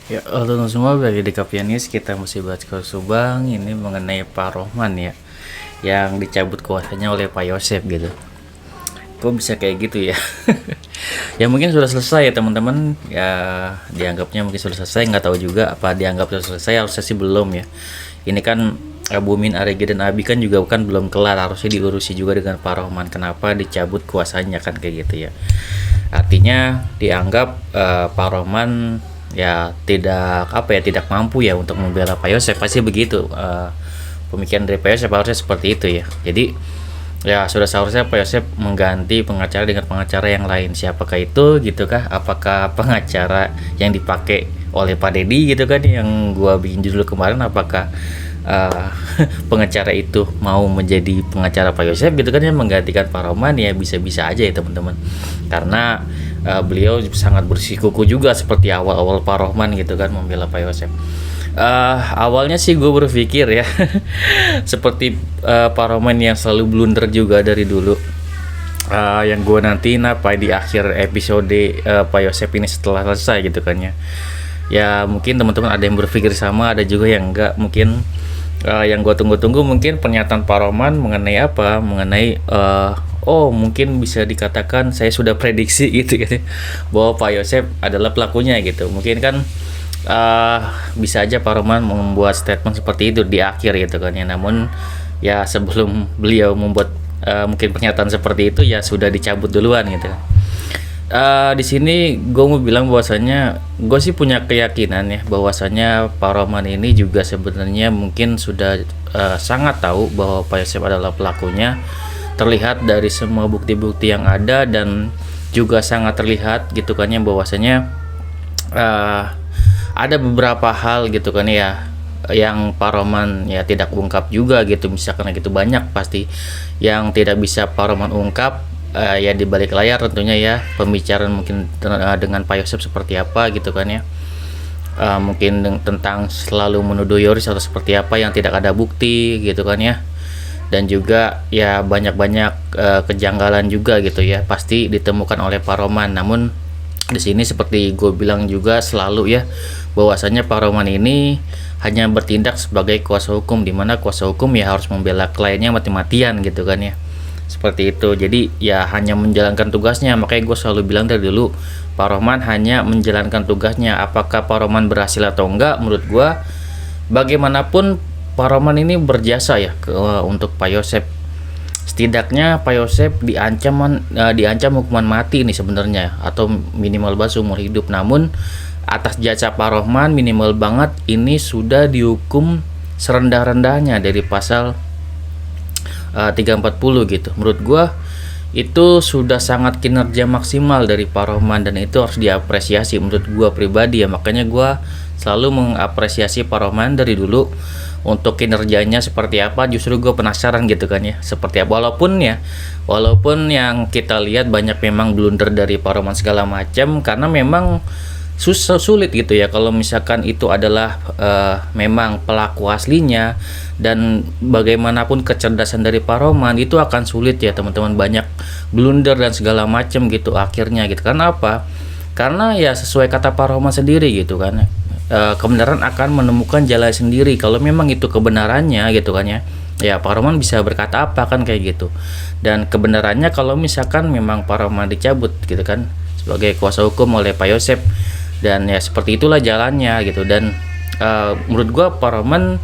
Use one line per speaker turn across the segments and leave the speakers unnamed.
Ya, halo semua, bagi di Kapianis kita masih bahas kasus Subang ini mengenai Pak Rohman ya, yang dicabut kuasanya oleh Pak Yosef gitu. Kok bisa kayak gitu ya? Ya mungkin sudah selesai ya teman-teman. Ya dianggapnya mungkin sudah selesai, nggak tahu juga apa dianggap sudah selesai. Harusnya sih belum ya. Ini kan Bumin, Arigi dan Abi kan juga kan belum kelar, harusnya diurusi juga dengan Pak Rohman. Kenapa dicabut kuasanya kan kayak gitu ya? Artinya dianggap Pak Rohman ya tidak apa ya, tidak mampu ya untuk membela Pak Yosef, pasti begitu. Pemikiran dari Pak Yosef harusnya seperti itu ya. Jadi ya sudah seharusnya Pak Yosef mengganti pengacara dengan pengacara yang lain. Siapakah itu gitu kah? Apakah pengacara yang dipakai oleh Pak Dedi gitu kan, yang gua bikin judul kemarin, apakah uh, pengacara itu mau menjadi pengacara Pak Yosef gitu kan, yang menggantikan Pak Roman? Ya bisa-bisa aja ya teman-teman, karena beliau sangat bersikuku juga seperti awal-awal Pak Rohman gitu kan membela Pak Yosef. Awalnya sih gue berpikir ya seperti Pak Roman yang selalu blunder juga dari dulu. Yang gue nantiin apa di akhir episode Pak Yosef ini setelah selesai gitu kan ya. Ya mungkin teman-teman ada yang berpikir sama, ada juga yang enggak. Mungkin yang gue tunggu-tunggu mungkin pernyataan Pak Roman mengenai apa, mengenai oh mungkin bisa dikatakan saya sudah prediksi gitu kan, bahwa Pak Yosef adalah pelakunya gitu. Mungkin kan uh, bisa aja Pak Roman membuat statement seperti itu di akhir gitu kan ya. Namun ya sebelum beliau membuat mungkin pernyataan seperti itu, ya sudah dicabut duluan gitu kan. Di sini gue mau bilang bahwasanya gue sih punya keyakinan ya bahwasanya Pak Roman ini juga sebenarnya mungkin sudah sangat tahu bahwa Pak Yosef adalah pelakunya. Terlihat dari semua bukti-bukti yang ada, dan juga sangat terlihat gitu kan ya bahwasanya ada beberapa hal gitu kan ya yang Pak Roman ya tidak ungkap juga gitu. Misalkan gitu banyak pasti yang tidak bisa Pak Roman ungkap, ya di balik layar tentunya ya, pembicaraan mungkin dengan Pak Yosef seperti apa gitu kan ya. Mungkin tentang selalu menuduh Yoris atau seperti apa yang tidak ada bukti gitu kan ya. Dan juga ya banyak-banyak kejanggalan juga gitu ya pasti ditemukan oleh Pak Roman. Namun di sini seperti gue bilang juga selalu ya bahwasanya Pak Roman ini hanya bertindak sebagai kuasa hukum, di mana kuasa hukum ya harus membela kliennya mati-matian gitu kan ya, seperti itu. Jadi ya hanya menjalankan tugasnya. Makanya gue selalu bilang dari dulu, Pak Roman hanya menjalankan tugasnya. Apakah Pak Roman berhasil atau enggak, menurut gue bagaimanapun Pak Roman ini berjasa ya untuk Pak Yosef. Setidaknya Pak Yosef diancam hukuman mati ini sebenarnya, atau minimal bahas umur hidup. Namun atas jasa Pak Roman minimal banget ini sudah dihukum serendah-rendahnya dari pasal 340 gitu. Menurut gua itu sudah sangat kinerja maksimal dari Pak Roman, dan itu harus diapresiasi menurut gua pribadi ya. Makanya gua selalu mengapresiasi Pak Roman dari dulu untuk kinerjanya seperti apa. Justru gue penasaran gitu kan ya seperti apa, walaupun yang kita lihat banyak memang blunder dari Pak Roman segala macam, karena memang sulit gitu ya kalau misalkan itu adalah memang pelaku aslinya. Dan bagaimanapun kecerdasan dari Pak Roman itu akan sulit ya teman-teman, banyak blunder dan segala macam gitu akhirnya gitu. Karena apa? Karena ya sesuai kata Pak Roman sendiri gitu kan, kebenaran akan menemukan jalan sendiri. Kalau memang itu kebenarannya gitu kan ya, ya Pak Roman bisa berkata apa kan kayak gitu. Dan kebenarannya kalau misalkan memang Pak Roman dicabut gitu kan sebagai kuasa hukum oleh Pak Yosef, dan ya seperti itulah jalannya gitu. Dan menurut gua Pak Roman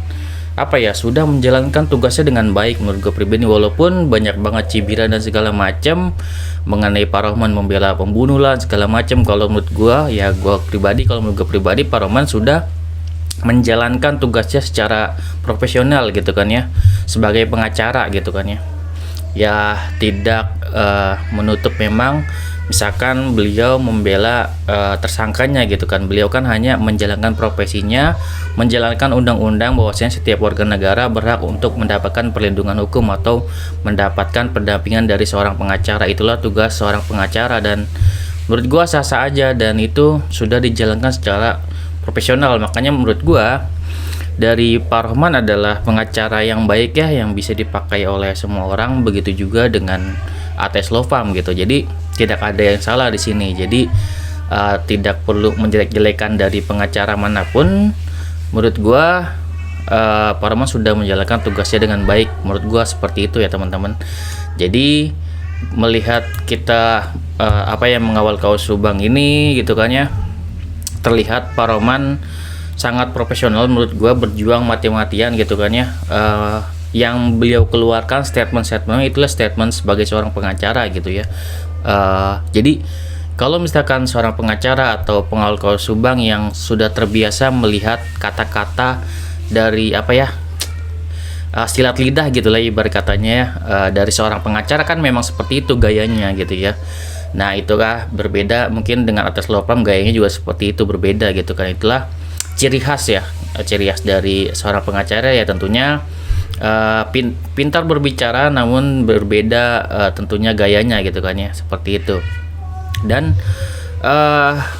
apa ya sudah menjalankan tugasnya dengan baik menurut gue pribadi, walaupun banyak banget cibiran dan segala macam mengenai Pak Roman membela pembunuh lah segala macam. Kalau menurut gue ya, kalau menurut gue pribadi Pak Roman sudah menjalankan tugasnya secara profesional gitu kan ya, sebagai pengacara gitu kan ya. Ya tidak menutup memang misalkan beliau membela tersangkanya gitu kan. Beliau kan hanya menjalankan profesinya, menjalankan undang-undang bahwasanya setiap warga negara berhak untuk mendapatkan perlindungan hukum atau mendapatkan pendampingan dari seorang pengacara. Itulah tugas seorang pengacara, dan menurut gua sah-sah aja, dan itu sudah dijalankan secara profesional. Makanya menurut gua dari Pak Rohman adalah pengacara yang baik ya, yang bisa dipakai oleh semua orang. Begitu juga dengan ATS Lofam gitu. Jadi tidak ada yang salah di sini. Jadi tidak perlu menjelek-jelekan dari pengacara manapun. Menurut gua Pak Roman sudah menjalankan tugasnya dengan baik. Menurut gua seperti itu ya teman-teman. Jadi melihat kita apa yang mengawal Kaus Subang ini gitu kan ya, terlihat Pak Roman sangat profesional menurut gua, berjuang mati-matian gitu kan ya. Yang beliau keluarkan statement-statement itulah statement sebagai seorang pengacara gitu ya. Jadi kalau misalkan seorang pengacara atau pengawal Kaus Subang yang sudah terbiasa melihat kata-kata dari apa ya, silat lidah gitulah ibarat katanya ya, dari seorang pengacara kan memang seperti itu gayanya gitu ya. Nah itukah berbeda mungkin dengan Atas Lopam, gayanya juga seperti itu, berbeda gitu kan. Itulah ciri khas ya, ciri khas dari seorang pengacara ya tentunya. Pintar berbicara namun berbeda tentunya gayanya gitu kan ya, seperti itu. Dan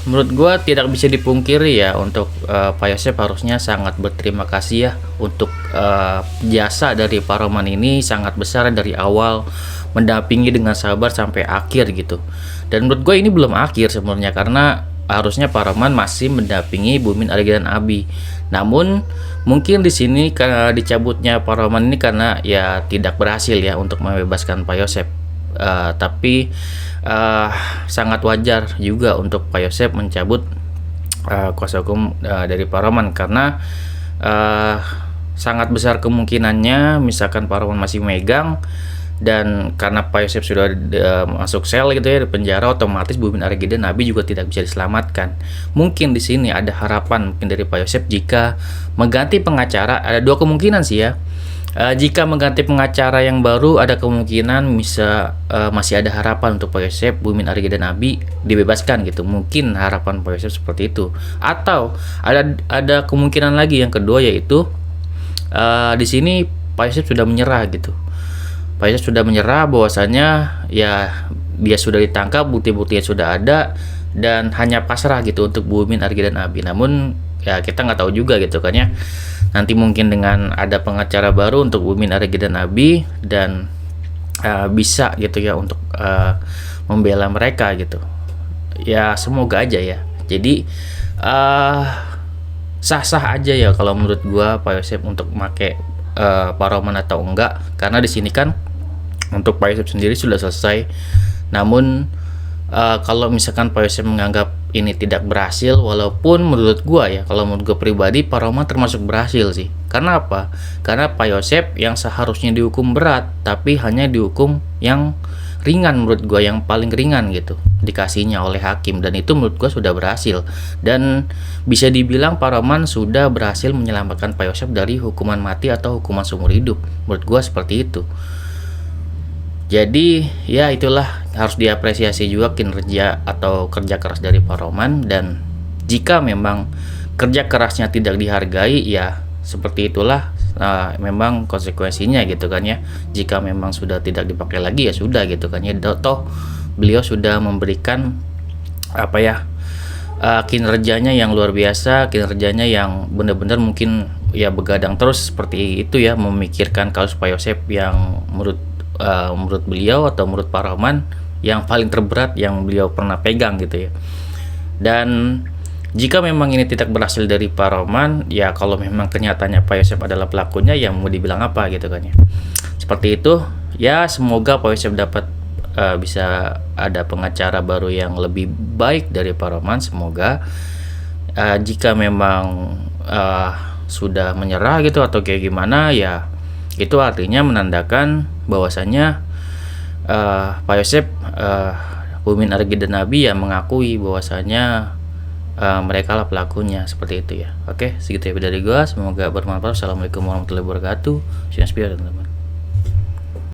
menurut gue tidak bisa dipungkiri ya, untuk Pak Yosep harusnya sangat berterima kasih ya untuk jasa dari Pak Roman ini sangat besar dari awal, mendampingi dengan sabar sampai akhir gitu. Dan menurut gue ini belum akhir sebenarnya, karena harusnya Pak Roman masih mendampingi Bumin, Arigi dan Abi. Namun mungkin di sini karena dicabutnya Pak Roman ini karena ya tidak berhasil ya untuk membebaskan Pak Yosep. Tapi sangat wajar juga untuk Pak Yosep mencabut kuasa hukum dari Pak Roman, karena sangat besar kemungkinannya misalkan Pak Roman masih megang, dan karena Pak Yosep sudah masuk sel gitu ya, di penjara, otomatis Bumin, Arigi dan Abi juga tidak bisa diselamatkan. Mungkin di sini ada harapan mungkin dari Pak Yosep jika mengganti pengacara. Ada dua kemungkinan sih ya. Jika mengganti pengacara yang baru, ada kemungkinan masih ada harapan untuk Pak Yosep, Bumin, Arigi dan Abi dibebaskan gitu. Mungkin harapan Pak Yosep seperti itu. Atau ada kemungkinan lagi yang kedua, yaitu di sini Pak Yosep sudah menyerah gitu. Pak Yosep sudah menyerah bahwasanya ya dia sudah ditangkap, bukti-buktinya sudah ada, dan hanya pasrah gitu untuk Bumin, Arigi dan Abi. Namun ya kita nggak tahu juga gitu kan ya. Nanti mungkin dengan ada pengacara baru untuk Bumin, Arigi dan Abi, dan bisa gitu ya untuk membela mereka gitu. Ya semoga aja ya. Jadi sah-sah aja ya kalau menurut gua Pak Yosep untuk make Pak Roman atau enggak, karena di sini kan untuk Pak Yosep sendiri sudah selesai. Namun kalau misalkan Pak Yosep menganggap ini tidak berhasil, walaupun menurut gua ya, kalau menurut gua pribadi Pak Roman termasuk berhasil sih. Karena apa? Karena Pak Yosep yang seharusnya dihukum berat tapi hanya dihukum yang ringan, menurut gua yang paling ringan gitu dikasihnya oleh hakim, dan itu menurut gua sudah berhasil. Dan bisa dibilang Pak Roman sudah berhasil menyelamatkan Pak Yosep dari hukuman mati atau hukuman seumur hidup. Menurut gua seperti itu. Jadi ya itulah, harus diapresiasi juga kinerja atau kerja keras dari Pak Roman. Dan jika memang kerja kerasnya tidak dihargai, ya seperti itulah memang konsekuensinya gitu kan ya. Jika memang sudah tidak dipakai lagi ya sudah gitu kan ya, toh beliau sudah memberikan apa ya, kinerjanya yang luar biasa, kinerjanya yang benar-benar mungkin ya begadang terus seperti itu ya, memikirkan kasus Pak Yosep yang menurut beliau atau menurut Pak Roman yang paling terberat yang beliau pernah pegang gitu ya. Dan jika memang ini tidak berhasil dari Pak Roman, ya kalau memang kenyataannya Pak Yosep adalah pelakunya, yang mau dibilang apa gitu kan ya. Seperti itu ya, semoga Pak Yosep dapat bisa ada pengacara baru yang lebih baik dari Pak Roman. Semoga jika memang sudah menyerah gitu atau kayak gimana ya, itu artinya menandakan bahwasanya Pak Yosep, Bumin, Arigi dan Abi yang mengakui bahwasanya mereka lah pelakunya, seperti itu ya. Oke, segitu ya dari gua, semoga bermanfaat. Assalamualaikum warahmatullahi wabarakatuh. Teman-teman.